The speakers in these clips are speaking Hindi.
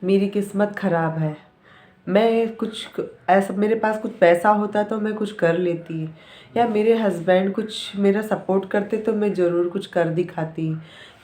मेरी किस्मत ख़राब है। मैं कुछ ऐसा मेरे पास कुछ पैसा होता तो मैं कुछ कर लेती, या मेरे हस्बैंड कुछ मेरा सपोर्ट करते तो मैं ज़रूर कुछ कर दिखाती,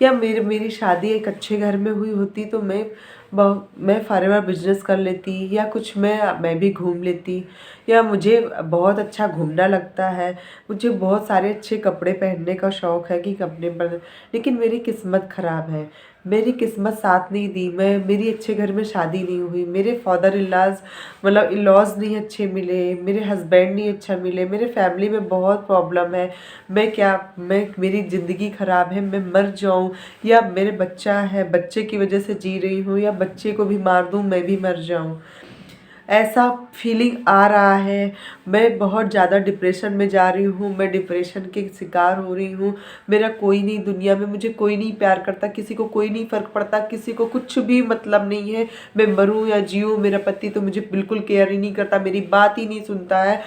या मेरी शादी एक अच्छे घर में हुई होती तो मैं फॉरेवर बिजनेस कर लेती, या कुछ मैं भी घूम लेती, या मुझे बहुत अच्छा घूमना लगता है। मुझे बहुत सारे अच्छे कपड़े पहनने का शौक़ है कि कपड़े पर, लेकिन मेरी किस्मत ख़राब है। मेरी किस्मत साथ नहीं दी। मेरी अच्छे घर में शादी नहीं हुई। मेरे फादर इनलाज मतलब इन लॉज नहीं अच्छे मिले, मेरे हस्बैंड नहीं अच्छा मिले, मेरे फैमिली में बहुत प्रॉब्लम है। मेरी ज़िंदगी ख़राब है, मैं मर जाऊँ, या मेरे बच्चा है, बच्चे की वजह से जी रही हूँ, या बच्चे को भी मार दूँ, मैं भी मर जाऊँ, ऐसा फीलिंग आ रहा है। मैं बहुत ज़्यादा डिप्रेशन में जा रही हूँ, मैं डिप्रेशन के शिकार हो रही हूँ। मेरा कोई नहीं दुनिया में, मुझे कोई नहीं प्यार करता, किसी को कोई नहीं फ़र्क पड़ता, किसी को कुछ भी मतलब नहीं है। मैं मरूँ या जीऊँ, मेरा पति तो मुझे बिल्कुल केयर ही नहीं करता, मेरी बात ही नहीं सुनता है।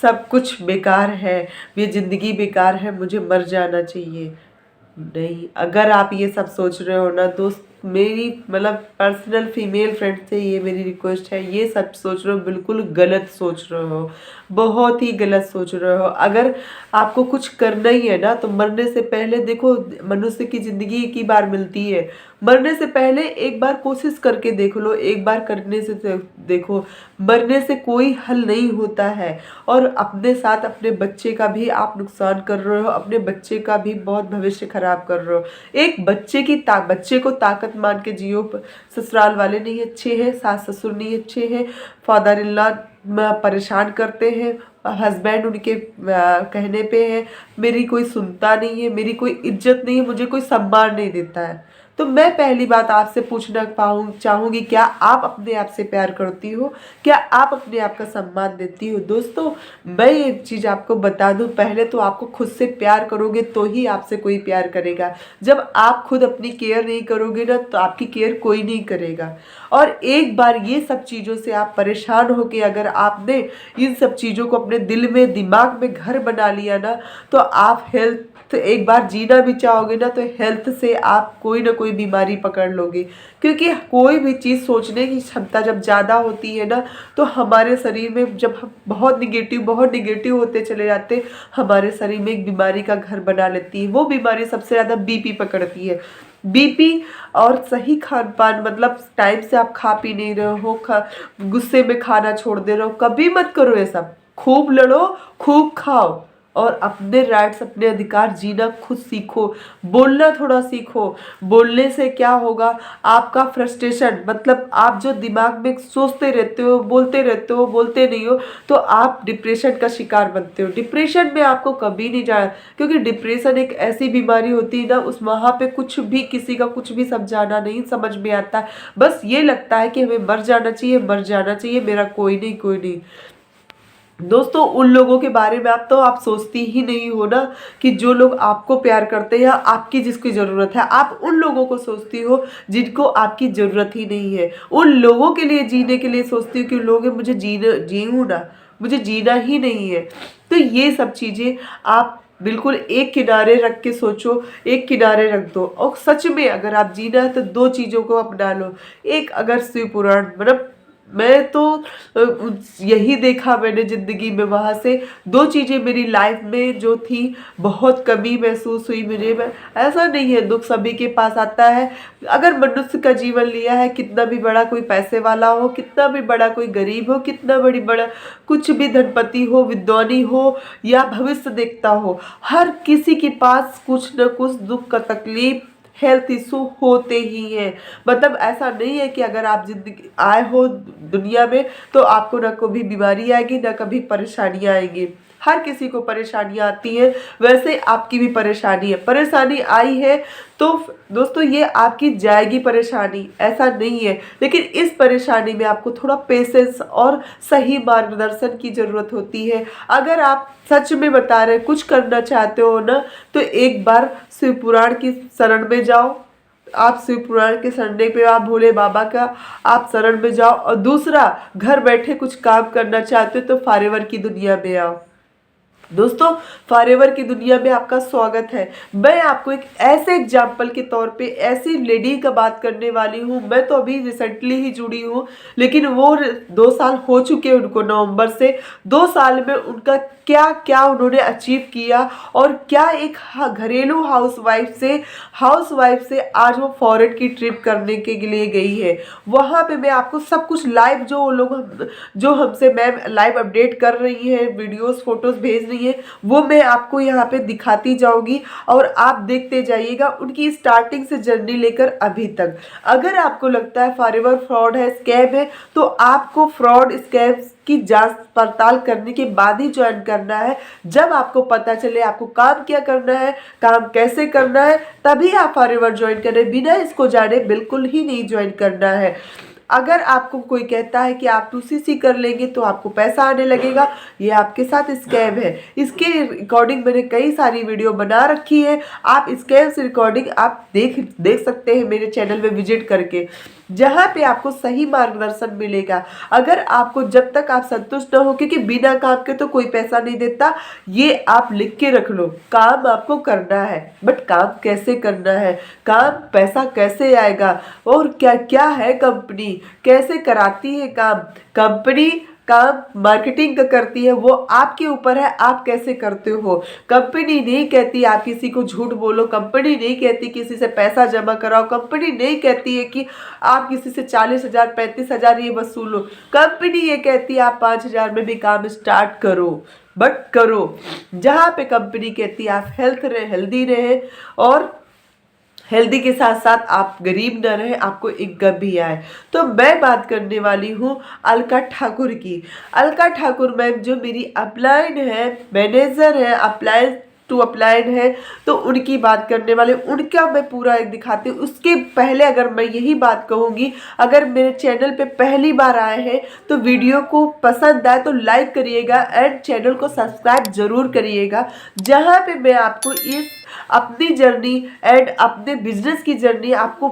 सब कुछ बेकार है, ये ज़िंदगी बेकार है, मुझे मर जाना चाहिए। नहीं, अगर आप ये सब सोच रहे हो ना दोस्त, मेरी मतलब पर्सनल फीमेल फ्रेंड से ये मेरी रिक्वेस्ट है, ये सब सोच रहे हो बिल्कुल गलत सोच रहे हो, बहुत ही गलत सोच रहे हो। अगर आपको कुछ करना ही है ना तो मरने से पहले देखो, मनुष्य की ज़िंदगी एक ही बार मिलती है, मरने से पहले एक बार कोशिश करके देख लो, एक बार करने से देखो। मरने से कोई हल नहीं होता है, और अपने साथ अपने बच्चे का भी आप नुकसान कर रहे हो, अपने बच्चे का भी बहुत भविष्य खराब कर रहे हो। एक बच्चे को ताकत मान के जियो। ससुराल वाले नहीं अच्छे हैं, सास ससुर नहीं अच्छे हैं, फादर इन लॉ परेशान करते हैं, हस्बैंड उनके कहने पे है, मेरी कोई सुनता नहीं है, मेरी कोई इज्जत नहीं है, मुझे कोई सम्मान नहीं देता है। तो मैं पहली बात आपसे पूछना चाहूँगी, क्या आप अपने आप से प्यार करती हो? क्या आप अपने आप का सम्मान देती हो? दोस्तों, मैं एक चीज़ आपको बता दूं, पहले तो आपको खुद से प्यार करोगे तो ही आपसे कोई प्यार करेगा। जब आप खुद अपनी केयर नहीं करोगे ना तो आपकी केयर कोई नहीं करेगा। और एक बार ये सब चीज़ों से आप परेशान होके अगर आपने इन सब चीज़ों को अपने दिल में दिमाग में घर बना लिया ना, तो आप हेल्थ एक बार जीना भी चाहोगे ना तो हेल्थ से आप कोई ना कोई बीमारी पकड़ लोगे। क्योंकि कोई भी चीज़ सोचने की क्षमता जब ज़्यादा होती है ना, तो हमारे शरीर में जब हम बहुत निगेटिव होते चले जाते, हमारे शरीर में एक बीमारी का घर बना लेती है। वो बीमारी सबसे ज़्यादा बीपी पकड़ती है। बीपी और सही खान पान, मतलब टाइम से आप खा पी नहीं रहे हो, गुस्से में खाना छोड़ दे रहे हो, कभी मत करो ये सब। खूब लड़ो, खूब खाओ, और अपने राइट्स अपने अधिकार जीना खुद सीखो। बोलना थोड़ा सीखो। बोलने से क्या होगा, आपका फ्रस्ट्रेशन, मतलब आप जो दिमाग में सोचते रहते हो, बोलते नहीं हो, तो आप डिप्रेशन का शिकार बनते हो। डिप्रेशन में आपको कभी नहीं जाना, क्योंकि डिप्रेशन एक ऐसी बीमारी होती है ना, उस वहाँ पे कुछ भी किसी का कुछ भी समझाना नहीं समझ में आता। बस ये लगता है कि हमें मर जाना चाहिए, मेरा कोई नहीं। दोस्तों, उन लोगों के बारे में आप सोचती ही नहीं हो ना, कि जो लोग आपको प्यार करते हैं, आपकी जिसकी ज़रूरत है, आप उन लोगों को सोचती हो जिनको आपकी ज़रूरत ही नहीं है। उन लोगों के लिए जीने के लिए सोचती हो कि लोग मुझे जीऊँ ना, मुझे जीना ही नहीं है। तो ये सब चीज़ें आप बिल्कुल एक किनारे रख के सोचो, एक किनारे रख दो, और सच में अगर आप जीना है तो दो चीज़ों को अपना लो। एक, अगर शिव पुराण, मतलब मैं तो यही देखा मैंने ज़िंदगी में, वहाँ से दो चीज़ें मेरी लाइफ में जो थी, बहुत कमी महसूस हुई मुझे। मैं, ऐसा नहीं है, दुख सभी के पास आता है। अगर मनुष्य का जीवन लिया है, कितना भी बड़ा कोई पैसे वाला हो, कितना भी बड़ा कोई गरीब हो, कितना बड़ा कुछ भी धनपति हो, विद्वानी हो, या भविष्य देखता हो, हर किसी के पास कुछ न कुछ दुख का तकलीफ, हेल्थ इशू होते ही हैं। मतलब ऐसा नहीं है कि अगर आप जिंदगी आए हो दुनिया में तो आपको ना कभी बीमारी आएगी, ना कभी परेशानियां आएंगी। हर किसी को परेशानियां आती हैं, वैसे आपकी भी परेशानी आई है तो दोस्तों ये आपकी जाएगी परेशानी, ऐसा नहीं है। लेकिन इस परेशानी में आपको थोड़ा पेशेंस और सही मार्गदर्शन की ज़रूरत होती है। अगर आप सच में बता रहे कुछ करना चाहते हो ना, तो एक बार शिव पुराण की शरण में जाओ। आप शिव पुराण के शरण पे, आप भोले बाबा का आप शरण में जाओ। और दूसरा, घर बैठे कुछ काम करना चाहते हो तो फॉरेवर की दुनिया में आओ। दोस्तों, फॉरएवर की दुनिया में आपका स्वागत है। मैं आपको एक ऐसे एग्जाम्पल के तौर पे ऐसी लेडी का बात करने वाली हूँ। मैं तो अभी रिसेंटली ही जुड़ी हूँ, लेकिन वो 2 साल हो चुके हैं उनको। नवंबर से 2 साल में उनका क्या क्या उन्होंने अचीव किया और क्या एक घरेलू हाउसवाइफ से आज वो फॉरेन की ट्रिप करने के लिए गई है। वहाँ पे मैं आपको सब कुछ लाइव, जो वो लोग जो हमसे मैम लाइव अपडेट कर रही है, वीडियोस फोटोज भेज रही है, वो मैं आपको यहाँ पे दिखाती जाऊंगी और आप देखते जाइएगा उनकी स्टार्टिंग से जर्नी लेकर अभी तक। अगर आपको लगता है फॉरएवर फ्रॉड है, स्कैम है, तो आपको फ्रॉड स्कैम की जांच पड़ताल करने के बाद ही ज्वाइन करना है। जब आपको पता चले आपको काम क्या करना है, काम कैसे करना है, तभी आप फॉरएवर ज्वाइन करें। बिना इसको जाने बिल्कुल ही नहीं ज्वाइन करना है। अगर आपको कोई कहता है कि आप 2cc कर लेंगे तो आपको पैसा आने लगेगा, ये आपके साथ स्कैम है। इसके रिकॉर्डिंग मैंने कई सारी वीडियो बना रखी है। आप स्कैम से रिकॉर्डिंग आप देख सकते हैं मेरे चैनल में विजिट करके, जहाँ पे आपको सही मार्गदर्शन मिलेगा। अगर आपको, जब तक आप संतुष्ट न हो, क्योंकि बिना काम के तो कोई पैसा नहीं देता, ये आप लिख के रख लो। काम आपको करना है, बट काम कैसे करना है, काम पैसा कैसे आएगा, और क्या क्या है कंपनी, कैसे कराती है काम कंपनी, काम मार्केटिंग का करती है, वो आपके ऊपर है, आप कैसे करते हो। कंपनी नहीं कहती आप किसी को झूठ बोलो, कंपनी नहीं कहती किसी से पैसा जमा कराओ, कंपनी नहीं कहती है कि आप किसी से 40,000 35,000 ये वसूलो। कंपनी ये कहती है आप 5,000 में भी काम स्टार्ट करो, बट करो। जहाँ पे कंपनी कहती है आप हेल्दी रहे, और हेल्दी के साथ साथ आप गरीब न रहे, आपको एक गम भी आए। तो मैं बात करने वाली हूँ अलका ठाकुर की। अलका ठाकुर मैम जो मेरी अपलाइन है, मैनेजर है, अप्लायंस टू अपलाइन है, तो उनकी बात करने वाले, उनका मैं पूरा एक दिखाती हूँ। उसके पहले अगर मैं यही बात कहूँगी, अगर मेरे चैनल पे पहली बार आए हैं तो वीडियो को पसंद आए तो लाइक करिएगा एंड चैनल को सब्सक्राइब जरूर करिएगा, जहाँ पे मैं आपको इस अपनी जर्नी एंड अपने बिजनेस की जर्नी आपको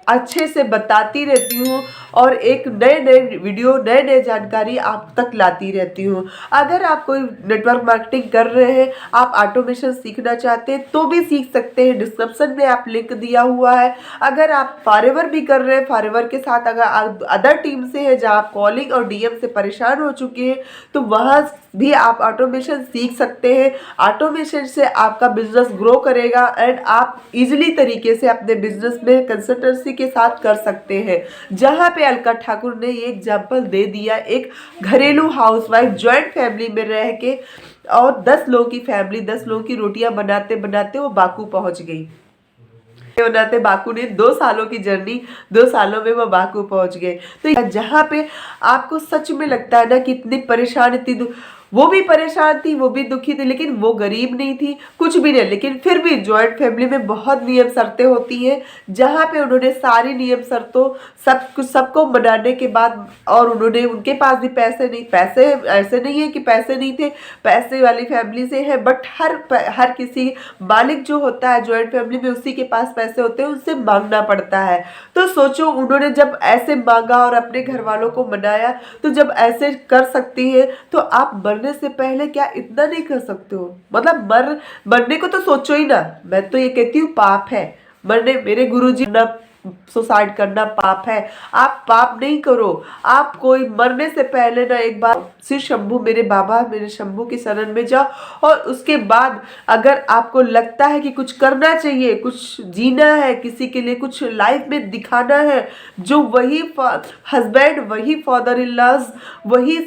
अच्छे से बताती रहती हूँ, और एक नए नए वीडियो, नए नए जानकारी आप तक लाती रहती हूँ। अगर आप कोई नेटवर्क मार्केटिंग कर रहे हैं, आप ऑटोमेशन सीखना चाहते हैं तो भी सीख सकते हैं, डिस्क्रिप्शन में आप लिंक दिया हुआ है। अगर आप फॉरएवर भी कर रहे हैं, फॉरएवर के साथ अगर अदर टीम से है जहाँ आप कॉलिंग और डीएम से परेशान हो चुके हैं, तो वहाँ भी आप ऑटोमेशन सीख सकते हैं। ऑटोमेशन से आपका बिजनेस ग्रो करेगा एंड आप इजीली तरीके से अपने बिजनेस में कंसल्टेंसी के साथ कर सकते हैं। जहाँ पे अलका ठाकुर ने ये एग्जाम्पल दे दिया, एक घरेलू हाउसवाइफ ज्वाइंट फैमिली में रह के, और 10 लोगों की फैमिली, 10 लोगों की रोटियां बनाते बनाते वो बाकू पहुंच गई। बनाते बाकू ने 2 सालों की जर्नी, 2 सालों में वो बाकू पहुंच गए। तो जहाँ पे आपको सच में लगता है ना कि इतनी परेशान, इतनी वो भी परेशान थी, वो भी दुखी थी, लेकिन वो गरीब नहीं थी, कुछ भी नहीं, लेकिन फिर भी जॉइंट फैमिली में बहुत नियम शर्तें होती हैं, जहाँ पे उन्होंने सारी नियम शर्तों सबको मनाने के बाद, और उन्होंने, उनके पास भी पैसे ऐसे नहीं है कि पैसे नहीं थे, पैसे वाली फैमिली से है, बट हर किसी मालिक जो होता है जॉइंट फैमिली में, उसी के पास पैसे होते हैं, उससे मांगना पड़ता है। तो सोचो उन्होंने जब ऐसे मांगा और अपने घर वालों को मनाया, तो जब ऐसे कर सकती है तो आप मरने से पहले क्या इतना नहीं कर सकते हो। मतलब मरने को तो सोचो ही ना। मैं तो ये कहती हूँ पाप है मरने। मेरे गुरुजी ना सुसाइड करना पाप है, आप पाप नहीं करो। आप कोई मरने से पहले ना एक बार श्री शंभू, मेरे बाबा, मेरे शंभू की शरण में जाओ, और उसके बाद अगर आपको लगता है कि कुछ करना चाहिए, कुछ जीना है, किसी के लिए कुछ लाइफ में दिखाना है, जो वही हस्बैंड, वही फादर इन लॉज, वही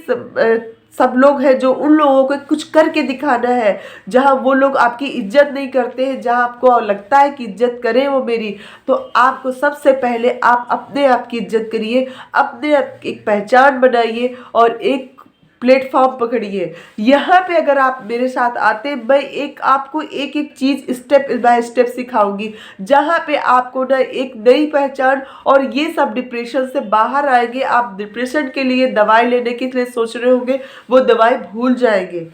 सब लोग हैं, जो उन लोगों को कुछ करके दिखाना है, जहाँ वो लोग आपकी इज्जत नहीं करते हैं, जहाँ आपको लगता है कि इज्जत करें वो मेरी, तो आपको सबसे पहले आप अपने आप की इज्जत करिए, अपने आप की एक पहचान बनाइए और एक प्लेटफॉर्म पकड़िए। यहाँ पे अगर आप मेरे साथ आते, मैं आपको एक एक चीज़ स्टेप बाय स्टेप सिखाऊंगी, जहाँ पे आपको ना एक नई पहचान, और ये सब डिप्रेशन से बाहर आएंगे। आप डिप्रेशन के लिए दवाई लेने के लिए सोच रहे होंगे, वो दवाई भूल जाएंगे।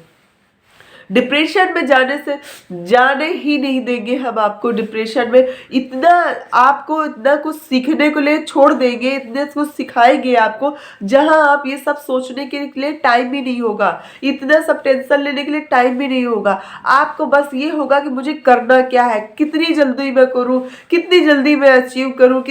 डिप्रेशन में जाने ही नहीं देंगे हम आपको। डिप्रेशन में इतना आपको इतना कुछ सीखने को लिए छोड़ देंगे, इतने कुछ सिखाएंगे आपको, जहां आप ये सब सोचने के लिए टाइम ही नहीं होगा, इतना सब टेंशन लेने के लिए टाइम भी नहीं होगा। आपको बस ये होगा कि मुझे करना क्या है, कितनी जल्दी मैं करूं, कितनी जल्दी मैं अचीव करूं,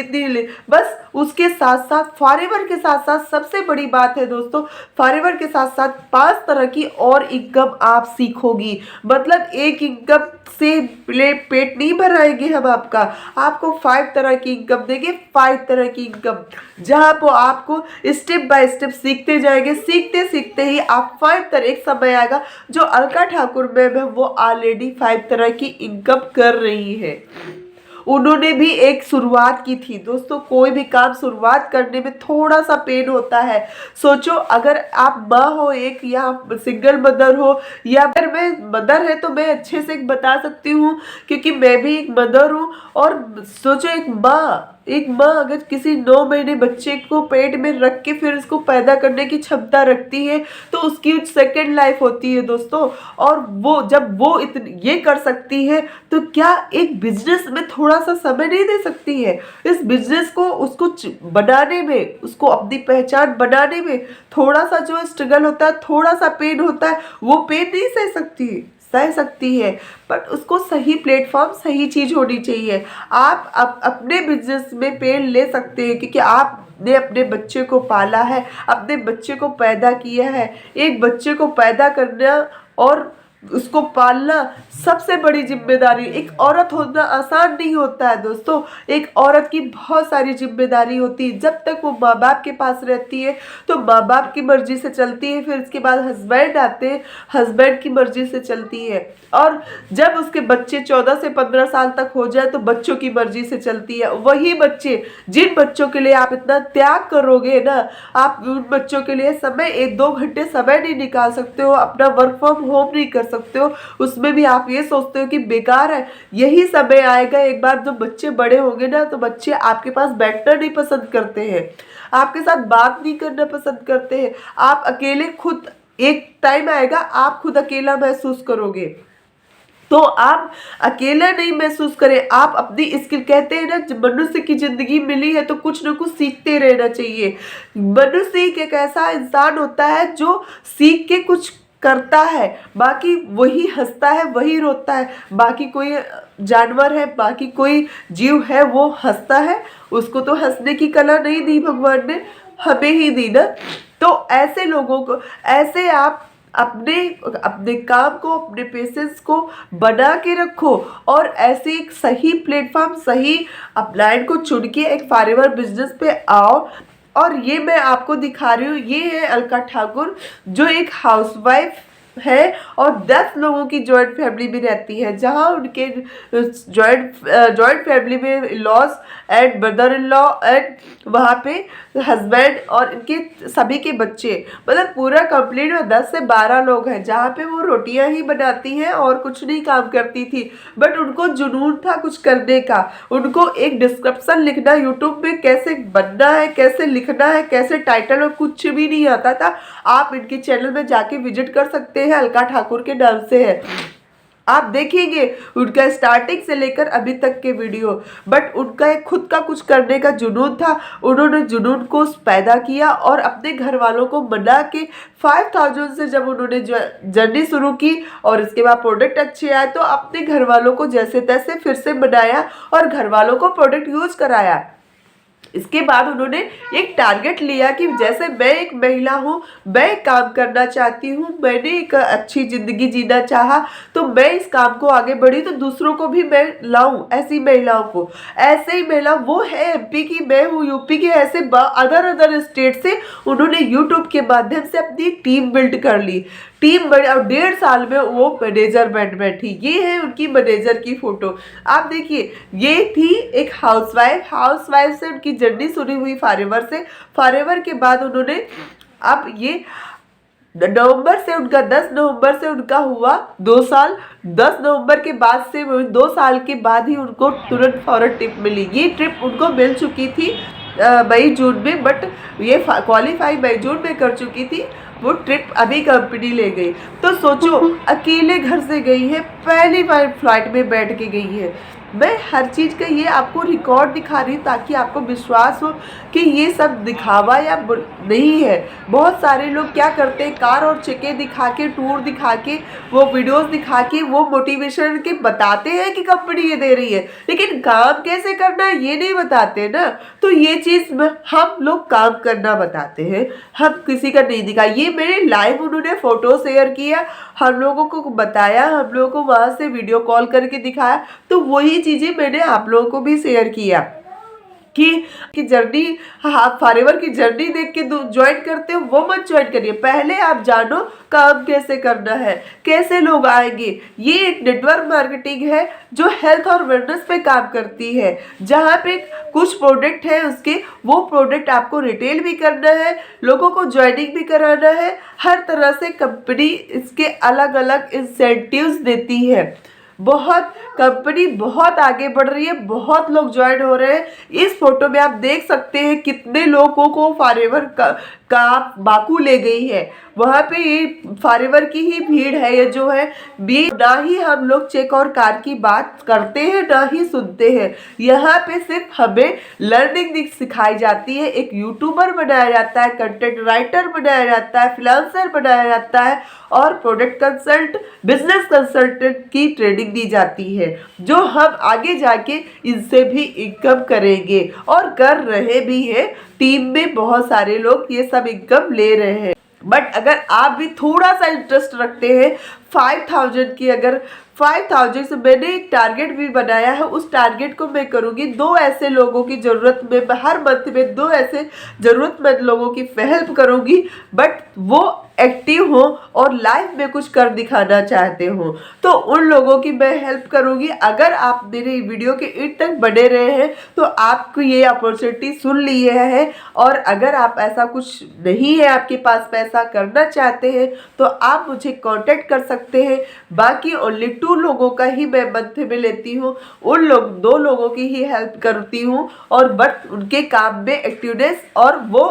बस उसके साथ साथ फॉरएवर के साथ साथ सबसे बड़ी बात है दोस्तों, फॉरएवर के साथ साथ 5 तरह की और इनकम आप सीखोगी। मतलब एक इनकम से पेट नहीं भराएंगे हम आपको 5 तरह की इनकम देंगे, 5 तरह की इनकम, जहां पर आपको स्टेप बाय स्टेप सीखते जाएंगे। सीखते सीखते ही आप 5 तरह, एक समय आएगा जो अलका ठाकुर मैम है वो ऑलरेडी 5 तरह की इनकम कर रही है। उन्होंने भी एक शुरुआत की थी दोस्तों। कोई भी काम शुरुआत करने में थोड़ा सा पेन होता है। सोचो अगर आप माँ हो एक, या सिंगल मदर हो, या अगर मैं मदर है तो मैं अच्छे से बता सकती हूँ क्योंकि मैं भी एक मदर हूँ। और सोचो एक माँ अगर किसी 9 महीने बच्चे को पेट में रख के फिर उसको पैदा करने की क्षमता रखती है तो उसकी सेकेंड लाइफ होती है दोस्तों। और वो जब वो ये कर सकती है तो क्या एक बिजनेस में थोड़ा सा समय नहीं दे सकती है? इस बिजनेस को उसको बनाने में, उसको अपनी पहचान बनाने में थोड़ा सा जो स्ट्रगल होता है, थोड़ा सा पेन होता है, वो पेन नहीं सह सकती है, बट उसको सही प्लेटफॉर्म, सही चीज होनी चाहिए। आप अपने बिजनेस में पेन ले सकते हैं क्योंकि आपने अपने बच्चे को पाला है, अपने बच्चे को पैदा किया है। एक बच्चे को पैदा करना और उसको पालना सबसे बड़ी जिम्मेदारी। एक औरत होना आसान नहीं होता है दोस्तों। एक औरत की बहुत सारी जिम्मेदारी होती है। जब तक वो माँ बाप के पास रहती है तो माँ बाप की मर्जी से चलती है, फिर उसके बाद हस्बैंड आते हैं, हस्बैंड की मर्जी से चलती है, और जब उसके बच्चे 14 से 15 साल तक हो जाए तो बच्चों की मर्जी से चलती है। वही बच्चे, जिन बच्चों के लिए आप इतना त्याग करोगे ना, आप उन बच्चों के लिए समय 1-2 घंटे समय नहीं निकाल सकते हो, अपना वर्क फ्रॉम होम नहीं कर सकते हो, उसमें भी आप ये सोचते हो कि बेकार है। यही समय आएगा एक बार जब बच्चे बड़े होंगे ना तो बच्चे आपके पास बैठना नहीं पसंद करते हैं, आपके साथ बात नहीं करना पसंद करते हैं। आप अकेले खुद, एक टाइम आएगा आप खुद अकेला महसूस करोगे, तो आप अकेला नहीं महसूस करें। आप अपनी स्किल, कहते हैं ना मनुष्य की जिंदगी मिली है तो कुछ न कुछ सीखते रहना चाहिए। मनुष्य एक ऐसा इंसान होता है जो सीख के कुछ करता है, बाकी वही हंसता है, वही रोता है। बाकी कोई जानवर है, बाकी कोई जीव है वो हंसता है, उसको तो हंसने की कला नहीं दी भगवान ने, हमें ही दी ना। तो ऐसे लोगों को, ऐसे आप अपने काम को, अपने पेशेंस को बना के रखो और ऐसे एक सही प्लेटफॉर्म, सही अपलाइन को चुन के एक फॉरएवर बिजनेस पे आओ। और ये मैं आपको दिखा रही हूँ, ये है अलका ठाकुर जो एक हाउसवाइफ है और 10 लोगों की जॉइंट फैमिली में रहती है, जहाँ उनके जॉइंट फैमिली में laws and brother in law and वहाँ पे हस्बैंड और इनके सभी के बच्चे, मतलब पूरा कंप्लीट 10 से 12 लोग हैं। जहाँ पे वो रोटियां ही बनाती हैं और कुछ नहीं काम करती थी, बट उनको जुनून था कुछ करने का। उनको एक डिस्क्रिप्शन लिखना, यूट्यूब में कैसे बनना है, कैसे लिखना है, कैसे टाइटल, और कुछ भी नहीं आता था। आप इनके चैनल में जाके विजिट कर सकते हैं, अलका ठाकुर के नाम से है। आप देखेंगे उनका स्टार्टिंग से लेकर अभी तक के वीडियो, बट उनका एक खुद का कुछ करने का जुनून था। उन्होंने जुनून को पैदा किया और अपने घर वालों को मना के 5000 से जब उन्होंने जर्नी शुरू की और इसके बाद प्रोडक्ट अच्छे आए तो अपने घर वालों को जैसे तैसे फिर से बनाया और घर वालों को प्रोडक्ट यूज कराया। इसके बाद उन्होंने एक टारगेट लिया कि जैसे मैं एक महिला हूँ, मैं काम करना चाहती हूँ, मैंने एक अच्छी ज़िंदगी जीना चाहा, तो मैं इस काम को आगे बढ़ी तो दूसरों को भी मैं लाऊं, ऐसी महिलाओं को। ऐसे ही महिला वो है एमपी की, मैं हूँ यूपी की, ऐसे अदर स्टेट से उन्होंने यूट्यूब के माध्यम से अपनी टीम बिल्ड कर ली। टीम बड़ी, और 1.5 साल में वो मैनेजर बन बैठी। ये है उनकी मैनेजर की फोटो, आप देखिए। ये थी एक हाउसवाइफ से उनकी जर्नी शुरू हुई फॉरएवर से। फॉरएवर के बाद उन्होंने अब ये नवंबर से उनका 10 नवंबर से उनका हुआ 2 साल। 10 नवंबर के बाद से 2 साल के बाद ही उनको तुरंत फौरन ट्रिप मिली। ये ट्रिप उनको मिल चुकी थी मई जून में, बट ये क्वालिफाई मई जून में कर चुकी थी वो ट्रिप अभी कंपनी ले गई। तो सोचो, अकेले घर से गई है, पहली बार फ्लाइट में बैठ के गई है। मैं हर चीज़ का ये आपको रिकॉर्ड दिखा रही हूँ ताकि आपको विश्वास हो कि ये सब दिखावा या नहीं है। बहुत सारे लोग क्या करते हैं, कार और चेकें दिखा के, टूर दिखा के, वो वीडियोस दिखा के वो मोटिवेशन के बताते हैं कि कंपनी ये दे रही है, लेकिन काम कैसे करना है ये नहीं बताते ना। तो ये चीज़ हम लोग काम करना बताते हैं, हम किसी का नहीं दिखा। ये मेरे लाइव उन्होंने फ़ोटो शेयर किया, हम लोगों को बताया, हम लोगों को वहाँ से वीडियो कॉल करके दिखाया। तो वही चीज़ें मैंने आप लोगों को भी शेयर किया कि जर्नी, आप फॉरएवर की जर्नी देख के ज्वाइन करते हो वो मत ज्वाइन करिए। पहले आप जानो काम कैसे करना है, कैसे लोग आएंगे। ये एक नेटवर्क मार्केटिंग है जो हेल्थ और वेलनेस पे काम करती है, जहाँ पे कुछ प्रोडक्ट है उसके, वो प्रोडक्ट आपको रिटेल भी करना है, लोगों को ज्वाइनिंग भी कराना है। हर तरह से कंपनी इसके अलग अलग इंसेंटिव्स देती है। बहुत कंपनी बहुत आगे बढ़ रही है, बहुत लोग ज्वाइन हो रहे हैं। इस फोटो में आप देख सकते हैं कितने लोगों को फॉरएवर का बाकू ले गई है। वहाँ पे ये फॉरएवर की ही भीड़ है। ये जो है भी, ना ही हम लोग चेक और कार की बात करते हैं, ना ही सुनते हैं। यहाँ पे सिर्फ हमें लर्निंग सिखाई जाती है। एक यूट्यूबर बनाया जाता है, कंटेंट राइटर बनाया जाता है, फ्रीलांसर बनाया जाता है और प्रोडक्ट कंसल्ट, बिजनेस कंसल्टेंट की ट्रेनिंग दी जाती है, जो हम आगे जाके इनसे भी इनकम करेंगे और कर रहे भी हैं। टीम में बहुत सारे लोग ये सब इनकम ले रहे हैं। बट अगर आप भी थोड़ा सा इंटरेस्ट रखते हैं 5000 की, अगर 5000 से मैंने एक टारगेट भी बनाया है, उस टारगेट को मैं करूँगी 2 ऐसे लोगों की ज़रूरत में, हर मंथ में 2 ऐसे ज़रूरतमंद लोगों की हेल्प करूँगी, बट वो एक्टिव हो और लाइफ में कुछ कर दिखाना चाहते हो, तो उन लोगों की मैं हेल्प करूँगी। अगर आप मेरे वीडियो के एंड तक बने रहे हैं तो आपको ये अपॉर्चुनिटी सुन लिए है। और अगर आप ऐसा कुछ नहीं है, आपके पास पैसा करना चाहते हैं, तो आप मुझे कांटेक्ट कर सकते हैं। बाकी ओनली 2 लोगों का ही मैं मंथ में लेती हूँ, उन 2 लोगों की ही हेल्प करती हूँ। और बट उनके काम में एक्टिवनेस और वो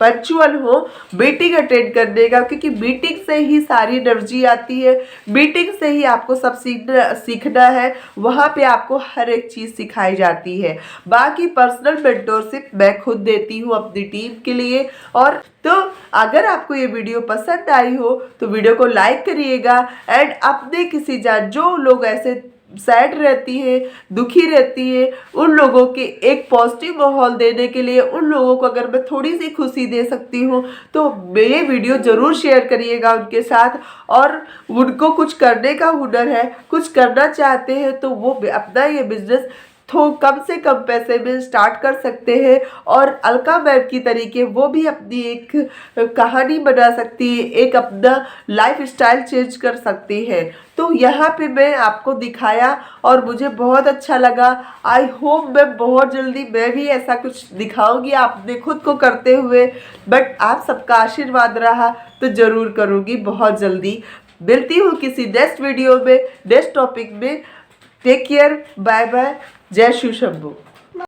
पंक्चुअल हो मीटिंग अटेंड करने का, क्योंकि मीटिंग से ही सारी एनर्जी आती है, मीटिंग से ही आपको सब सीखना है, वहाँ पे आपको हर एक चीज़ सिखाई जाती है। बाकी पर्सनल मेंटोरशिप मैं खुद देती हूँ अपनी टीम के लिए। और तो अगर आपको ये वीडियो पसंद आई हो तो वीडियो को लाइक करिएगा एंड अपने किसी जो लोग ऐसे सैड रहती है, दुखी रहती है, उन लोगों के एक पॉजिटिव माहौल देने के लिए, उन लोगों को अगर मैं थोड़ी सी खुशी दे सकती हूँ तो ये वीडियो ज़रूर शेयर करिएगा उनके साथ। और उनको कुछ करने का हुनर है, कुछ करना चाहते हैं, तो वो अपना ये बिजनेस कम से कम पैसे में स्टार्ट कर सकते हैं। और अलका मैम की तरीके वो भी अपनी एक कहानी बना सकती है, एक अपना लाइफ स्टाइल चेंज कर सकती है। तो यहाँ पे मैं आपको दिखाया और मुझे बहुत अच्छा लगा। आई होप मैं बहुत जल्दी मैं भी ऐसा कुछ दिखाऊंगी आपने खुद को करते हुए, बट आप सबका आशीर्वाद रहा तो ज़रूर करूँगी बहुत जल्दी। मिलती हूँ किसी नेक्स्ट वीडियो में, नेक्स्ट टॉपिक में। टेक केयर, बाय बाय, जय शिव शंभू।